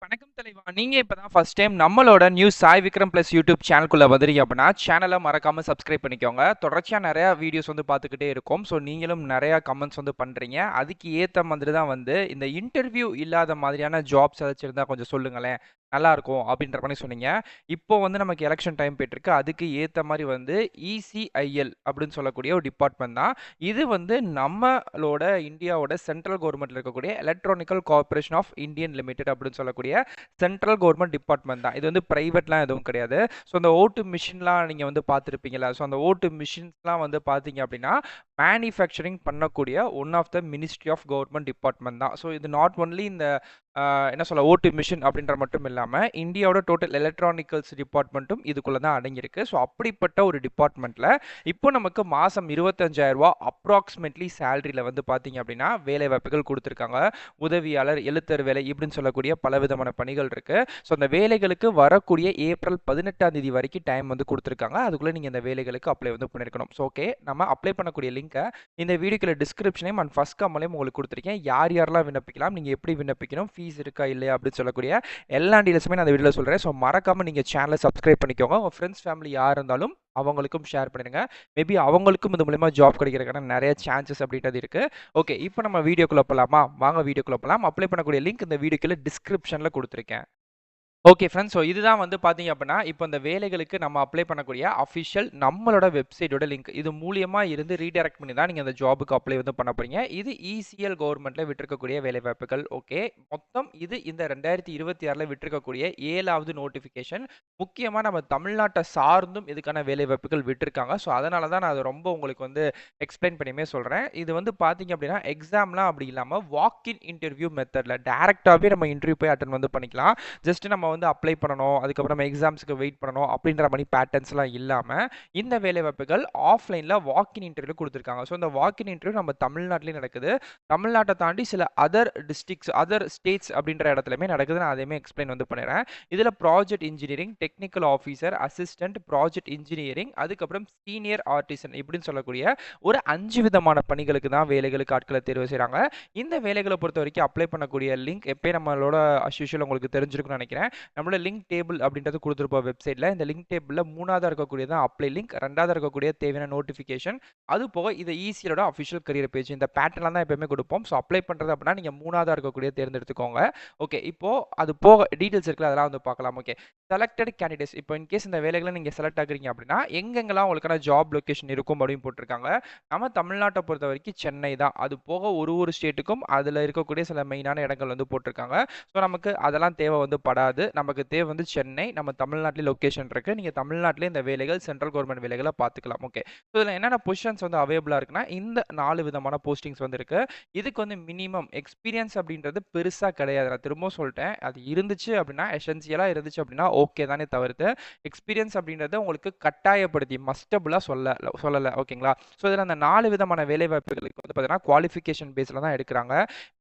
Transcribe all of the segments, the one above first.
வணக்கம் தலைவா. நீங்க இப்பதான் ஃபர்ஸ்ட் டைம் நம்மளோட news Sai Vikram plus YouTube சேனலுக்குள்ள வந்துறீங்க அப்படின்னா சேனலை மறக்காம சப்ஸ்கிரைப் பண்ணிக்கோங்க. தொடர்ச்சியா நிறைய வீடியோஸ் வந்து பார்த்துக்கிட்டே இருக்கும். ஸோ நீங்களும் நிறைய கமெண்ட்ஸ் வந்து பண்றீங்க. அதுக்கு ஏத்த மாதிரி தான் வந்து இந்த இன்டர்வியூ இல்லாத மாதிரியான ஜாப்ஸ் ஏதாச்சும் இருந்தா கொஞ்சம் சொல்லுங்களேன், நல்லா இருக்கும் அப்படின்ற மாதிரி சொன்னீங்க. இப்போ வந்து நமக்கு எலெக்ஷன் டைம் போயிட்டு இருக்கு. அதுக்கு ஏத்த மாதிரி வந்து இசிஐஎல் அப்படின்னு சொல்லக்கூடிய ஒரு டிபார்ட்மெண்ட் தான். இது வந்து நம்மளோட இந்தியாவோட சென்ட்ரல் கவர்மெண்ட்ல இருக்கக்கூடிய electronical corporation of Indian limited அப்படின்னு சொல்லக்கூடிய சென்ட்ரல் கவர்மெண்ட் டிபார்ட்மெண்ட் தான். இது வந்து பிரைவேட்லாம் எதுவும் கிடையாது. ஸோ அந்த ஓட்டு மிஷின்லாம் நீங்கள் வந்து பார்த்துருப்பீங்களா? ஸோ அந்த ஓட்டு மிஷின்ஸ்லாம் வந்து பார்த்தீங்க அப்படின்னா மேனுஃபேக்சரிங் பண்ணக்கூடிய one of the ministry of government department தான். ஸோ இது நாட் ஒன்லி இந்த என்ன சொல்ல ஓட்டு மிஷின் அப்படின்ற மட்டும் இல்லாமல் இந்தியாவோட டோட்டல் எலக்ட்ரானிக்கல்ஸ் டிபார்ட்மெண்ட்டும் இதுக்குள்ளே தான் அடங்கியிருக்கு. ஸோ அப்படிப்பட்ட ஒரு டிபார்ட்மெண்ட்டில் இப்போ நமக்கு மாதம் 25,000 ரூபா அப்ராக்சிமேட்லி சேலரியில் வந்து பார்த்தீங்க அப்படின்னா வேலை வாய்ப்புகள் கொடுத்துருக்காங்க. உதவியாளர், எழுத்தர் வேலை இப்படின்னு சொல்லக்கூடிய பலவிதமான பணிகள் இருக்கு. ஸோ அந்த வேலைகளுக்கு வரக்கூடிய ஏப்ரல் 18ஆம் தேதி வரைக்கும் டைம் வந்து கொடுத்துருக்காங்க. அதுக்குள்ளே நீங்கள் இந்த வேலைகளுக்கு அப்ளை வந்து பண்ணியிருக்கணும். ஸோ ஓகே, நம்ம அப்ளை பண்ணக்கூடிய லிங்கை இந்த வீடியோக்குள்ள டிஸ்கிரிப்ஷனையும் அண்ட் ஃபர்ஸ்ட் கமெண்ட்லையும் உங்களுக்கு கொடுத்துருக்கேன். யார் யாரெல்லாம் விண்ணப்பிக்கலாம், நீங்கள் எப்படி விண்ணப்பிக்கணும், ஃபீஸ் இருக்கா இல்லையா அப்படின்னு சொல்லக்கூடிய எல்லா டீடைல்ஸுமே நான் அந்த வீடியோவில் சொல்கிறேன். ஸோ மறக்காமல் நீங்கள் சேனலை சப்ஸ்கிரைப் பண்ணிக்கோங்க. உங்கள் ஃப்ரெண்ட்ஸ் ஃபேமிலி யார் இருந்தாலும் அவங்களுக்கும் ஷேர் பண்ணிடுங்க. மேபி அவங்களுக்கும் இது மூலமா ஜாப் கிடைக்கிறதுக்கான நிறைய சான்சஸ் அப்படின்றது இருக்கு. ஓகே, இப்போ நம்ம வீடியோக்குள்ள போகலாமா? வாங்க வீடியோக்குள்ள போகலாம். அப்ளை பண்ணக்கூடிய லிங்க் இந்த வீடியோக்குள்ள டிஸ்கிரிப்ஷனில் கொடுத்துருக்கேன். ஓகே ஃப்ரெண்ட்ஸ், ஸோ இதுதான் வந்து பார்த்தீங்க அப்படின்னா இப்போ இந்த வேலைகளுக்கு நம்ம அப்ளை பண்ணக்கூடிய அஃபிஷியல் நம்மளோட வெப்சைட்டோட லிங்க். இது மூலியமாக இருந்து ரீடைரக்ட் பண்ணி தான் நீங்கள் அந்த ஜாபுக்கு அப்ளை வந்து பண்ண போறீங்க. இது இசிஎல் கவர்மெண்ட்டில் விட்டிருக்கக்கூடிய வேலைவாய்ப்புகள். ஓகே, மொத்தம் இது இந்த 2026 விட்டிருக்கக்கூடிய 7வது நோட்டிஃபிகேஷன். முக்கியமாக நம்ம தமிழ்நாட்டை சார்ந்தும் இதுக்கான வேலைவாய்ப்புகள் விட்டிருக்காங்க. ஸோ அதனால தான் நான் அதை ரொம்ப உங்களுக்கு வந்து எக்ஸ்பிளைன் பண்ணியுமே சொல்கிறேன். இது வந்து பார்த்தீங்க அப்படின்னா எக்ஸாம்லாம் அப்படி இல்லாமல் வாக்கின் இன்டர்வியூ மெத்தடில் டேரெக்டாகவே நம்ம இன்டர்வியூ போய் அட்டன் வந்து பண்ணிக்கலாம். ஜஸ்ட் நம்ம வந்து அப்ளை பண்ணணும், அதுக்கப்புறம் எக்ஸாம்ஸ்க்கு வெயிட் பண்ணணும் அப்படின்ற மாதிரி பேட்டர்ன்ஸ்லாம் இல்லாமல் இந்த வேலைவாய்ப்புகள் ஆஃப்லைனில் வாக்கின் இன்டர்வியூ கொடுத்துருக்காங்க. ஸோ இந்த வாக்கின் இன்டர்வியூ நம்ம தமிழ்நாட்டிலையும் நடக்குது. தமிழ்நாட்டை தாண்டி சில அதர் டிஸ்ட்ரிக்ஸ், அதர் ஸ்டேட்ஸ் அப்படின்ற இடத்துலையுமே நடக்குது. நான் அதையுமே எக்ஸ்பிளைன் வந்து பண்ணுறேன். இதில் project engineering, technical officer, assistant, project engineering, அதுக்கப்புறம் சீனியர் ஆர்டிசன் இப்படின்னு சொல்லக்கூடிய ஒரு 5 விதமான பணிகளுக்கு தான் வேலைகளுக்கு ஆட்களை தேர்வு செய்கிறாங்க. இந்த வேலைகளை பொறுத்த வரைக்கும் அப்ளை பண்ணக்கூடிய லிங்க் எப்பயும் நம்மளோட அஸ்யூஷுவல் உங்களுக்கு தெரிஞ்சிருக்கும்னு நினைக்கிறேன். நம்மளோட லிங்க் டேபிள் அப்படின்றது கொடுத்துருப்போம் வெப்சைட்டில். இந்த லிங்க் டேபிளில் 3வது இருக்கக்கூடிய தான் அப்ளை லிங்க், 2வது இருக்கக்கூடிய தேவையான நோட்டிஃபிகேஷன், அது போக இது ஈஸியோட அஃபிஷியல் கரியர் பேஜ். இந்த பேட்டர்லாம் தான் எப்பயுமே கொடுப்போம். ஸோ அப்ளை பண்ணுறது அப்படின்னா நீங்கள் 3வது இருக்கக்கூடிய தேர்ந்தெடுத்துக்கோங்க. ஓகே, இப்போ அது போக டீட்டெயில்ஸ் இருக்குல்ல, அதெல்லாம் வந்து பார்க்கலாம். Okay, selected candidates. இப்போ இன்கேஸ் இந்த வேலைகளை நீங்கள் செலக்ட் ஆகுறீங்க அப்படின்னா எங்கெங்கெல்லாம் உங்களுக்கான ஜாப் லொக்கேஷன் இருக்கும் அப்படின்னு போட்டிருக்காங்க. நம்ம தமிழ்நாட்டை பொறுத்த வரைக்கும் சென்னை தான். அது போக ஒரு ஸ்டேட்டுக்கும் அதில் இருக்கக்கூடிய சில மெயினான இடங்கள் வந்து போட்டிருக்காங்க. ஸோ நமக்கு அதெல்லாம் தேவை வந்து படாது. நமக்கு தேவை வந்து சென்னை, நம்ம தமிழ்நாட்டிலே லொக்கேஷன் இருக்குது. நீங்கள் தமிழ்நாட்டிலே இந்த வேலைகள் சென்ட்ரல் கவர்மெண்ட் வேலைகளை பார்த்துக்கலாம். ஓகே, ஸோ இதில் என்னென்ன பொசிஷன்ஸ் வந்து அவைலபிளாக இருக்குன்னா இந்த 4 விதமான போஸ்டிங்ஸ் வந்து இருக்கு. இதுக்கு வந்து மினிமம் எக்ஸ்பீரியன்ஸ் அப்படின்றது பெருசாக கிடையாது. நான் திரும்பவும் சொல்லிட்டேன், அது இருந்துச்சு அப்படின்னா எசென்சியலாக இருந்துச்சு அப்படின்னா ஓகே தானே தவிர்த்து எக்ஸ்பீரியன்ஸ் அப்படின்றத உங்களுக்கு கட்டாயப்படுத்தி மஸ்டபுளாக சொல்லலை. ஓகேங்களா? ஸோ இதில் அந்த 4 விதமான வேலை வாய்ப்புகளுக்கு வந்து பார்த்தீங்கன்னா குவாலிஃபிகேஷன் பேஸில் தான் எடுக்கிறாங்க.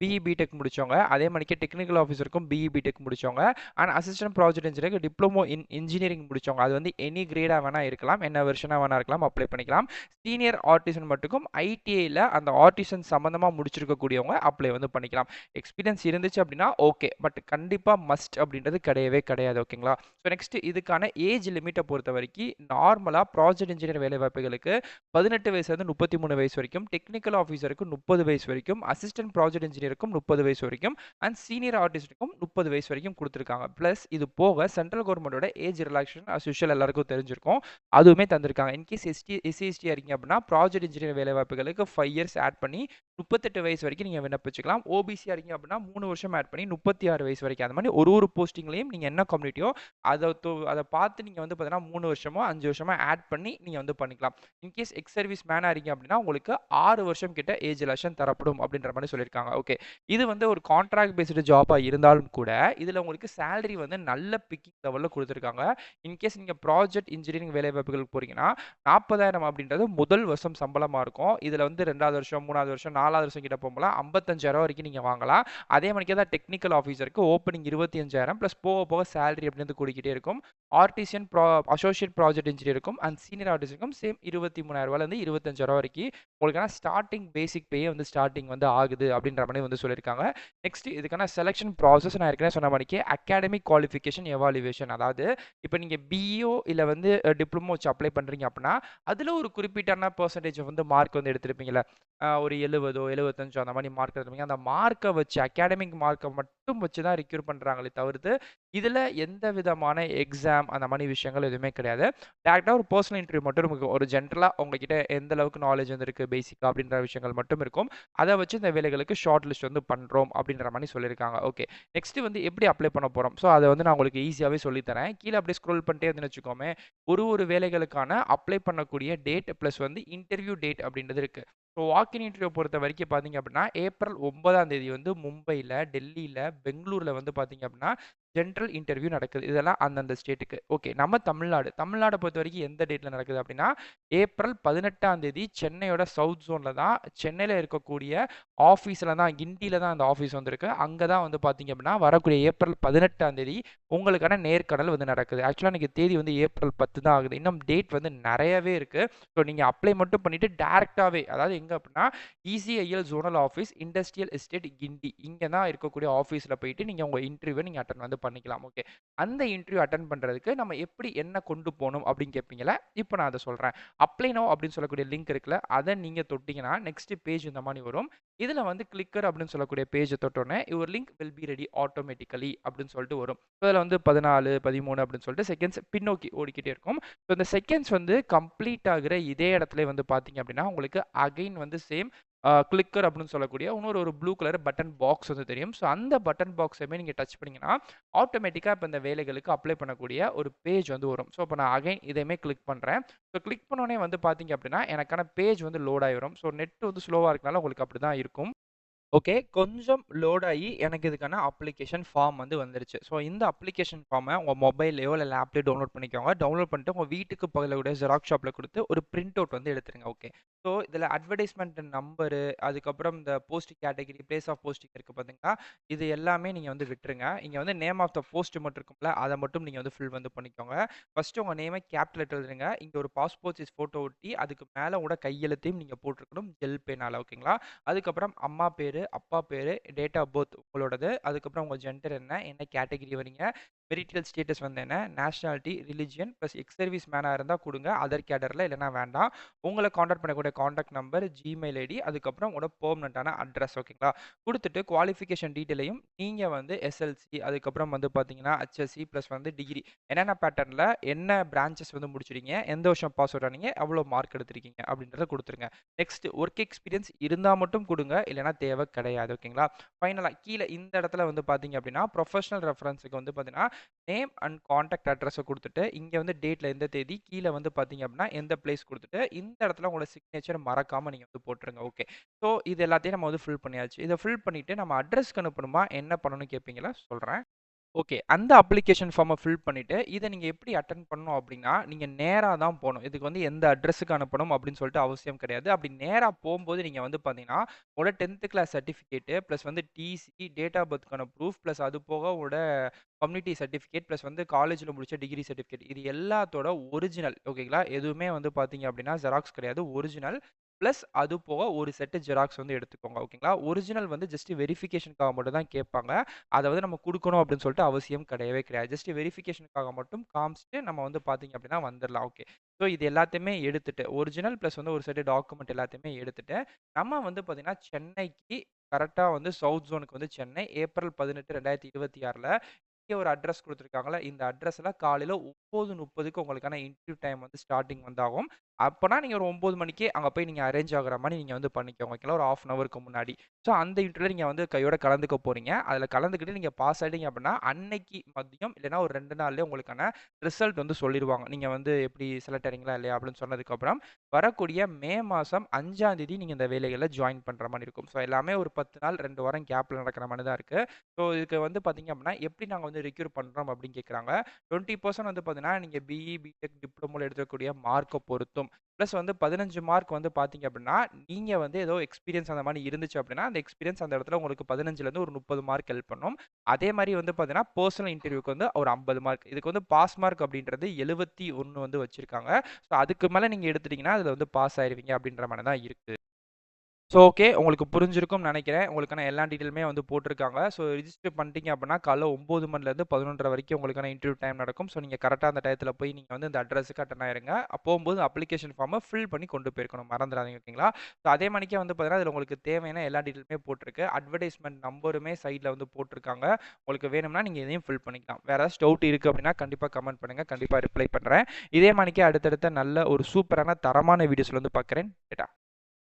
பிஇ பிடெக் முடிச்சவங்க, அதே மாதிரிக்கு டெக்னிக்கல் ஆஃபீஸருக்கும் பிஇ பிடெக் முடிச்சவங்க, அண்ட் அசிஸ்டன்ட் ப்ராஜெக்ட் இன்ஜினியருக்கு டிப்ளமோ இன் இன்ஜினியரிங் முடிச்சவங்க. அது வந்து எனி கிரேடாக வேணால் இருக்கலாம், என்ன வெர்ஷனாக வேணா இருக்கலாம், அப்ளை பண்ணிக்கலாம். சீனியர் ஆர்டிசன் மட்டுக்கும் ஐடிஐயில் அந்த ஆர்டிசன் சம்மந்தமாக முடிச்சிருக்கக்கூடியவங்க அப்ளை வந்து பண்ணிக்கலாம். எக்ஸ்பீரியன்ஸ் இருந்துச்சு அப்படின்னா ஓகே, பட் கண்டிப்பாக மஸ்ட் அப்படின்றது கிடையவே கிடையாது. ஓகேங்களா? ஸோ நெக்ஸ்ட் இதுக்கான ஏஜ் லிமிட்டை பொறுத்த வரைக்கும் நார்மலாக ப்ராஜெக்ட் இன்ஜினியர் வேலை வாய்ப்புகளுக்கு 18 வயசுலேருந்து 33 வயசு வரைக்கும், டெக்னிக்கல் ஆஃபீஸருக்கு 30 வயசு வரைக்கும், அசிஸ்டன்ட் ப்ராஜெக்ட் இன்ஜினியருக்கும் 30 வயசு வரைக்கும், அண்ட் சீனியர் ஆர்டிஸ்ட்டுக்கும் 30 வயசு வரைக்கும் கொடுத்துருக்காங்க. ப்ளஸ் இது போக சென்ட்ரல் கவர்மெண்டோட ஏஜ் ரிலாக்ஸேஷன் அஸ் யூஷுவல் எல்லாருக்கும் தெரிஞ்சிருக்கும், அதுவுமே தந்திருக்காங்க. இன்கேஸ் எஸ்சி இருக்கீங்க அப்படின்னா ப்ராஜெக்ட் இன்ஜினியர் வேலை வாய்ப்புகளுக்கு 5 இயர்ஸ் ஆட் பண்ணி 38 வயசு வரைக்கும் நீங்கள் விண்ணப்பிச்சுக்கலாம். ஓபிசியாக இருக்கீங்க அப்படின்னா 3 வருஷம் ஆட் பண்ணி 36 வயசு வரைக்கும். அந்த மாதிரி ஒரு போஸ்டிங்லையும் நீங்கள் என்ன கம்யூனிட்டியோ அதை பார்த்து நீங்கள் வந்து பார்த்தீங்கன்னா 3 வருஷமோ 5 வருஷமோ ஆட் பண்ணி நீங்கள் வந்து பண்ணிக்கலாம். இன்கேஸ் எக்ஸ் சர்வீஸ் மேனாக இருக்கீங்க அப்படின்னா உங்களுக்கு 6 வருஷம் கிட்ட ஏஜ் ரிலாக்ஸேஷன் தரப்படும் அப்படின்ற மாதிரி சொல்லியிருக்காங்க. ஓகே, இது வந்து ஒரு கான்ட்ராக்ட் பேஸ்டு ஜாபாக இருந்தாலும் கூட இதில் உங்களுக்கு சேலரி சேலரி வந்து நல்ல பிக்கிங் லெவல்ல குடுத்துருக்காங்க. இன்கேஸ் நீங்க ப்ராஜெக்ட் இன்ஜினியரிங் வேலைவாய்ப்புகளுக்கு போறீங்கன்னா, 40,000 அப்படின்றது முதல் வருஷம் சம்பளமா இருக்கும். இதுல வந்து 2வது வருஷம், 3வது வருஷம், 4வது வருஷம் கிட்ட போகும்போது 55,000 வரைக்கும் நீங்க வாங்கலாம். அதே மாரிக்கே தான் டெக்னிக்கல் ஆஃபீசருக்கு ஓப்பனிங் 25,000 பிளஸ் போக போக சேலரி அப்படின்றது கூடிக்கிட்டே இருக்கும். ஆர்டிசியன் அசோசியேட் ப்ராஜெக்ட் இன்ஜினியருக்கும் அண்ட் சீனியர் ஆர்டிஸ்ட்டுக்கும் சேம் ரூ. 23,000லேருந்து ரூ. 25,000 வரைக்கும் உங்களுக்கான ஸ்டார்ட்டிங் பேசிக் பேயே வந்து ஸ்டார்ட்டிங் வந்து ஆகுது அப்படின்ற மாரி வந்து சொல்லியிருக்காங்க. நெக்ஸ்ட் இதுக்கான செலக்ஷன் ப்ராசஸ் நான் ஏற்கனவே சொன்ன மாரிக்கே அகாடமிக் குவாலிஃபிகேஷன் எவாலுவேஷன். அதாவது இப்ப நீங்க பிஇஓ இல்ல வந்து டிப்ளமோ வச்சு அப்ளை பண்றீங்க அப்படின்னா, அதுல ஒரு குறிப்பிட்டான பெர்சன்டேஜ் வந்து மார்க் வந்து எடுத்திருப்பீங்கல்ல. ஒரு 70 75 அந்த மாரி மார்க் எடுத்திருப்பீங்க. அந்த மார்க்க வச்சு அகாடமிக் மார்க்க மட்டும் வச்சு தான் ரெக்ரூட் பண்றாங்களே தவிர்த்து, இதுல எந்த விதமான எக்ஸாம் அந்த மாரி விஷயங்கள் எதுவுமே கிடையாது. டைரக்ட்டா ஒரு பெர்சனல் இன்டர்வியூ மட்டும் நமக்கு ஒரு ஜென்ரலா உங்ககிட்ட எந்த அளவுக்கு நாலேட்ஜ் வந்து இருக்கு பேசிக்கா அப்படின்ற விஷயங்கள் மட்டும் இருக்கும். அத வச்சு இந்த வேலைகளுக்கு ஷார்ட் லிஸ்ட் வந்து பண்றோம் அப்படின்ற மாரி சொல்லியிருக்காங்க. ஓகே. நெக்ஸ்ட் வந்து எப்படி அப்ளை பண்ண போறோம்? ஸோ அத வந்து நான் உங்களுக்கு ஈஸியாவே சொல்லி தரேன். கீழ அப்படியே ஸ்க்ரோல் பண்ணிட்டே இருந்தீங்கன்னு வச்சுக்கோமே, ஒரு வேலைகளுக்கான அப்ளை பண்ணக்கூடிய டேட் பிளஸ் வந்து இன்டர்வியூ டேட் அப்படின்றது இருக்கு. ஸோ வாக்கின் இன்டர்வியூ பொறுத்த வரைக்கும் பார்த்தீங்க அப்படின்னா, ஏப்ரல் 9ஆம் தேதி வந்து மும்பைல, டெல்லியில, பெங்களூர்ல வந்து பார்த்தீங்க அப்படின்னா, ஜெனரல் இன்டர்வியூ நடக்குது. இதெல்லாம் அந்தந்த ஸ்டேட்டுக்கு. ஓகே. நம்ம தமிழ்நாட பொறுத்தவரைக்கும் எந்த டேட்ல நடக்குது அப்படின்னா, ஏப்ரல் 18ஆம் தேதி சென்னையோட சவுத் ஜோன்ல தான் சென்னையில இருக்கக்கூடிய ஆஃபீஸ்ல தான் கிண்டியில தான் அந்த ஆஃபீஸ் வந்து இருக்கு. அங்க தான் வந்து பார்த்தீங்க அப்படின்னா, வரக்கூடிய ஏப்ரல் 18ஆம் தேதி உங்களுக்கான நேர்காணல் வந்து நடக்குது. ஆக்சுவலா இன்னைக்கு தேதி வந்து ஏப்ரல் 10 தான் ஆகுது. இன்னும் டேட் வந்து நெறையவே இருக்கு. ஸோ நீங்க அப்ளை மட்டும் பண்ணிட்டு டைரக்ட்டாவே அதாவது எங்க அப்படின்னா, ECIL zonal office, industrial estate Guindy. இங்க தான் இருக்கக்கூடிய ஆஃபீஸ்ல போயிட்டு நீங்க உங்க இன்டர்வியூவ நீங்க அட்டெண்ட் வந்து பண்ணிக்கலாம். ஓகே. அந்த இன்டர்வியூ அட்டெண்ட் பண்றதுக்கு நம்ம எப்படி என்ன கொண்டு போணும் அப்படின்னு கேட்பீங்கல்ல, இப்ப நான் அத சொல்றேன். அப்ளை நவ் அப்படின்னு சொல்லக்கூடிய லிங்க் இருக்குல்ல, அத நீங்க தொட்டீங்கன்னா, நெக்ஸ்ட் பேஜ் இந்த மாரி வரும். இதுல வந்து கிளிக்கர் அப்படின்னு சொல்லக்கூடிய பேஜ தொட்டோனே, your link will be ready automatically அப்படின்னு சொல்லிட்டு வரும். இதுல வந்து 14, 13 அப்படின்னு சொல்லிட்டு செகண்ட்ஸ் பின்னோக்கி ஓடிக்கிட்டே இருக்கும். ஸோ இந்த செகண்ட்ஸ் வந்து கம்ப்ளீட் ஆகுற இதே இடத்துல வந்து பார்த்தீங்க அப்படின்னா, உங்களுக்கு அகைன் வந்து சேம் கிளிக்கர் அப்படின்னு சொல்லக்கூடிய இன்னொரு ஒரு ப்ளூ கலர் பட்டன் பாக்ஸ் வந்து தெரியும். ஸோ அந்த பட்டன் பாக்ஸயுமே நீங்க டச் பண்ணீங்கன்னா, ஆட்டோமேட்டிக்கா இப்ப இந்த வேலைகளுக்கு அப்ளை பண்ணக்கூடிய ஒரு பேஜ் வந்து வரும். ஸோ இப்ப நான் அகைன் இதையுமே கிளிக் பண்றேன். ஸோ கிளிக் பண்ணோனே வந்து பார்த்தீங்க அப்படின்னா, எனக்கான பேஜ் வந்து லோட் ஆயிரும். ஸோ நெட் வந்து ஸ்லோவா இருக்கனால உங்களுக்கு அப்படிதான் இருக்கும். ஓகே. கொஞ்சம் லோட் ஆயி எனக்கு இதுக்கான அப்ளிகேஷன் ஃபார்ம் வந்து வந்துருச்சு. ஸோ இந்த அப்ளிகேஷன் ஃபார்ம உங்க மொபைல்லயோ இல்ல லேப்லயோ டவுன்லோட் பண்ணிக்கோங்க. டவுன்லோட் பண்ணிட்டு உங்க வீட்டுக்கு பக்கத்துல கூடிய ஜெராக்ஸ் ஷாப்ல குடுத்து ஒரு பிரிண்ட் அவுட் வந்து எடுத்துருங்க. ஓகே. ஸோ இதுல அட்வர்டைஸ்மென்ட் நம்பரு, அதுக்கப்புறம் இந்த post category, place of posting இருக்கு பார்த்தீங்களா? இது எல்லாமே நீங்க வந்து விட்டுருங்க. இங்க வந்து நேம் ஆஃப் த போஸ்ட் மட்டும் இருக்கும்ல, அத மட்டும் நீங்க வந்து ஃபில் வந்து பண்ணிக்கோங்க. ஃபர்ஸ்ட் உங்க நேம கேப்பிட்டல் லெட்டர் எழுதுங்க. இங்க ஒரு பாஸ்போர்ட் சைஸ் ஃபோட்டோ ஒட்டி, அதுக்கு மேல உங்களோட கையெழுத்தையும் நீங்க போட்டுருக்கணும் ஜெல் பென்னால. ஓகேங்களா? அதுக்கப்புறம் அம்மா பேரு, அப்பா பேரு, டேட் ஆஃப் பர்த் உங்களோடது, அதுக்கப்புறம் உங்க ஜெண்டர் என்ன, என்ன கேட்டகரி வரீங்க, மெரிட்டல் ஸ்டேட்டஸ் வந்து என்ன, nationality, religion plus ex service மேனா இருந்தா குடுங்க. அதர் கேடர்ல இல்லன்னா வேண்டாம். உங்கள கான்டாக்ட் பண்ணக்கூடிய கான்டாக்ட் நம்பர், ஜிமெயில் ஐடி, அதுக்கப்புறம் உங்களோட பெர்மனன்ட்டான அட்ரஸ் ஓகேங்களா? குடுத்துட்டு குவாலிஃபிகேஷன் டீட்டெயிலையும் நீங்க வந்து எஸ்எல்சி, அதுக்கப்புறம் வந்து பார்த்தீங்கன்னா, ஹெச்எஸ்சி பிளஸ் வந்து டிகிரி என்னென்ன பேட்டர்ன்ல என்ன பிரான்ச்சஸ் வந்து முடிச்சிருக்கீங்க, எந்த வருஷம் பாஸ் அவுட் ஆனீங்க, எவ்வளோ மார்க் எடுத்திருக்கீங்க அப்படின்றத குடுத்துருங்க. நெக்ஸ்ட் ஒர்க் எக்ஸ்பீரியன்ஸ் இருந்தா மட்டும் குடுங்க. இல்லன்னா தேவை கிடையாது. ஓகேங்களா? ஃபைனலா கீழ இந்த இடத்துல வந்து பார்த்தீங்க அப்படின்னா, ப்ரொஃபஷனல் ரெஃபரன்ஸ்க்கு வந்து பார்த்தீங்கன்னா, நேம் அண்ட் கான்டாக்ட் அட்ரஸ குடுத்துட்டு, இங்க வந்து டேட்ல எந்த தேதி, கீழ வந்து பார்த்தீங்க அப்படின்னா, எந்த பிளேஸ் குடுத்துட்டு, இந்த இடத்துல உங்களோட சிக்னேச்சர் மறக்காம நீங்க வந்து போட்டுருங்க. ஓகே. ஸோ இது எல்லாத்தையும் நம்ம வந்து ஃபில் பண்ணியாச்சு. இத ஃபில் பண்ணிட்டு நம்ம அட்ரஸ்க்கு அனுப்பணுமா? என்ன பண்ணணும்னு கேட்பீங்களா? சொல்றேன். ஓகே. அந்த அப்ளிகேஷன் ஃபார்ம ஃபில் பண்ணிட்டு, இத நீங்க எப்படி அட்டெண்ட் பண்ணணும் அப்டின்னா, நீங்க நேரா தான் போணும். இதுக்கு வந்து எந்த அட்ரஸ்க்கு அனுப்பணும் அப்டின்னு சொல்லிட்டு அவசியம் கிடையாது. அப்படி நேரா போம்போது நீங்க வந்து பார்த்தீங்கன்னா, உங்களோட 10த் கிளாஸ் சர்டிஃபிகேட் பிளஸ் வந்து டிசி, டேட் ஆஃப் பர்த்க்கான ப்ரூஃப் பிளஸ் அது போக உங்களோட கம்யூனிட்டி சர்டிஃபிகேட் பிளஸ் வந்து காலேஜ்ல முடிச்ச டிகிரி சர்டிஃபிகேட் இது எல்லாத்தோட ஒரிஜினல் ஓகேங்களா? எதுவுமே வந்து பார்த்தீங்க அப்டின்னா, ஜெராக்ஸ் கிடையாது. ஒரிஜினல் பிளஸ் அது போக ஒரு செட் ஜெராக்ஸ் வந்து எடுத்துக்கோங்க. ஓகேங்களா? ஒரிஜினல் வந்து ஜஸ்ட் வெரிஃபிகேஷன்க்காக மட்டும் தான் கேட்பாங்க. அத வந்து நம்ம குடுக்கணும் அப்படின்னு சொல்லிட்டு அவசியம் கிடையவே கிடையாது. ஜஸ்ட் வெரிஃபிகேஷனுக்காக மட்டும் காமிச்சுட்டு நம்ம வந்து பார்த்தீங்க அப்படின்னா வந்துரலாம். ஓகே. ஸோ இது எல்லாத்தையுமே எடுத்துட்டு, ஒரிஜினல் பிளஸ் வந்து ஒரு செட் டாக்குமெண்ட் எல்லாத்தையுமே எடுத்துட்டு, நம்ம வந்து பார்த்தீங்கன்னா, சென்னைக்கு கரெக்ட்டா வந்து சவுத் ஜோனுக்கு வந்து சென்னை ஏப்ரல் 18, 2026ல இங்க ஒரு அட்ரஸ் குடுத்துருக்காங்கல்ல, இந்த அட்ரஸ்ல காலையில 9:30க்கு உங்களுக்கான இன்டர்வியூ டைம் வந்து ஸ்டார்ட்டிங் வந்து ஆகும். அப்போனா நீங்கள் ஒரு 9 மணிக்கே அங்கே போய் நீங்கள் அரேஞ்ச் ஆகுற மாதிரி நீங்கள் வந்து பண்ணிக்கோங்க ஓகேங்களா, ஒரு 1/2 ஹவருக்கு முன்னாடி. ஸோ அந்த இன்டர்வியூல நீங்கள் வந்து கையோட கலந்துக்க போகிறீங்க. அதில் கலந்துக்கிட்டு நீங்கள் பாஸ் ஆகிட்டீங்க அப்படின்னா அன்னைக்கு மதியம் இல்லைனா ஒரு 2 நாள்லேயே உங்களுக்கான ரிசல்ட் வந்து சொல்லிடுவாங்க. நீங்கள் வந்து எப்படி செலக்ட் ஆகிறீங்களா இல்லையா அப்படின்னு சொன்னதுக்கப்புறம் வரக்கூடிய மே மாதம் 5ஆம் தேதி நீங்கள் இந்த வேலைகளில் ஜாயின் பண்ணுற மாதிரி இருக்கும். ஸோ எல்லாமே ஒரு 10 நாள் 2 வாரம் கேப்பில் நடக்கிற மாதிரி தான் இருக்குது. ஸோ இதுக்கு வந்து பார்த்தீங்க அப்படின்னா எப்படி நாங்கள் வந்து ரெக்யூர் பண்ணுறோம் அப்படின்னு கேட்குறாங்க. 20% வந்து பார்த்தீங்கன்னா நீங்கள் பிஇ, பிடெக், டிப்ளமோவில் எடுக்கக்கூடிய மார்க்கை பொறுத்தும் ப்ளஸ் வந்து 15 மார்க் வந்து பார்த்தீங்க அப்படின்னா நீங்கள் வந்து ஏதோ எக்ஸ்பீரியன்ஸ் அந்த மாதிரி இருந்துச்சு அப்படின்னா அந்த எக்ஸ்பீரியன்ஸ் அந்த இடத்துல உங்களுக்கு 15லேருந்து ஒரு 30 மார்க் ஹெல்ப் பண்ணும். அதே மாதிரி வந்து பார்த்தீங்கன்னா பர்சனல் இன்டர்வியூக்கு வந்து ஒரு 50 மார்க். இதுக்கு வந்து பாஸ் மார்க் அப்படின்றது 71 வந்து வச்சுருக்காங்க. ஸோ அதுக்கு மேலே நீங்கள் எடுத்துட்டிங்கன்னா அதில் வந்து பாஸ் ஆயிருவீங்க அப்படின்ற மாதிரி தான் இருக்குது. So okay. உங்களுக்கு புரிஞ்சிருக்கும்னு நெனைக்கிறேன். உங்களுக்கான எல்லா டீட்டெயிலுமே வந்து போட்டிருக்காங்க. ஸோ ரிஜிஸ்டர் பண்ணிட்டீங்க அப்படின்னா, காலைல 9 மணிலேருந்து 11:30 வரைக்கும் உங்களுக்கான இன்டர்வியூ டைம் நடக்கும். ஸோ நீங்க கரெக்ட்டா அந்த டயத்துல போய் நீங்க வந்து இந்த அட்ரஸுக்கு அட்டெண்ட் ஆயிருங்க. போம்போது அப்ளிகேஷன் ஃபார்ம ஃபில் பண்ணி கொண்டு போயிருக்கணும். மறந்துறாதீங்க ஓகேங்களா? ஸோ அதே மாணிக்கே வந்து பார்த்தீங்கன்னா, அதில உங்களுக்கு தேவையான எல்லா டீட்டெயிலுமே போட்டிருக்கு. அட்வர்டைஸ்மென்ட் நம்பருமே சைட்ல வந்து போட்டிருக்காங்க. உங்களுக்கு வேணும்னா நீங்க இதையும் ஃபில் பண்ணிக்கலாம். வேற ஏதாச்சும் டவுட் இருக்கு அப்படின்னா, கண்டிப்பா கமெண்ட் பண்ணுங்க. கண்டிப்பா ரிப்ளை பண்றேன். இதே மாணிக்கே அடுத்தடுத்த நல்ல ஒரு சூப்பரான தரமான வீடியோஸ்ல வந்து பார்க்குறேன். டாட்டா.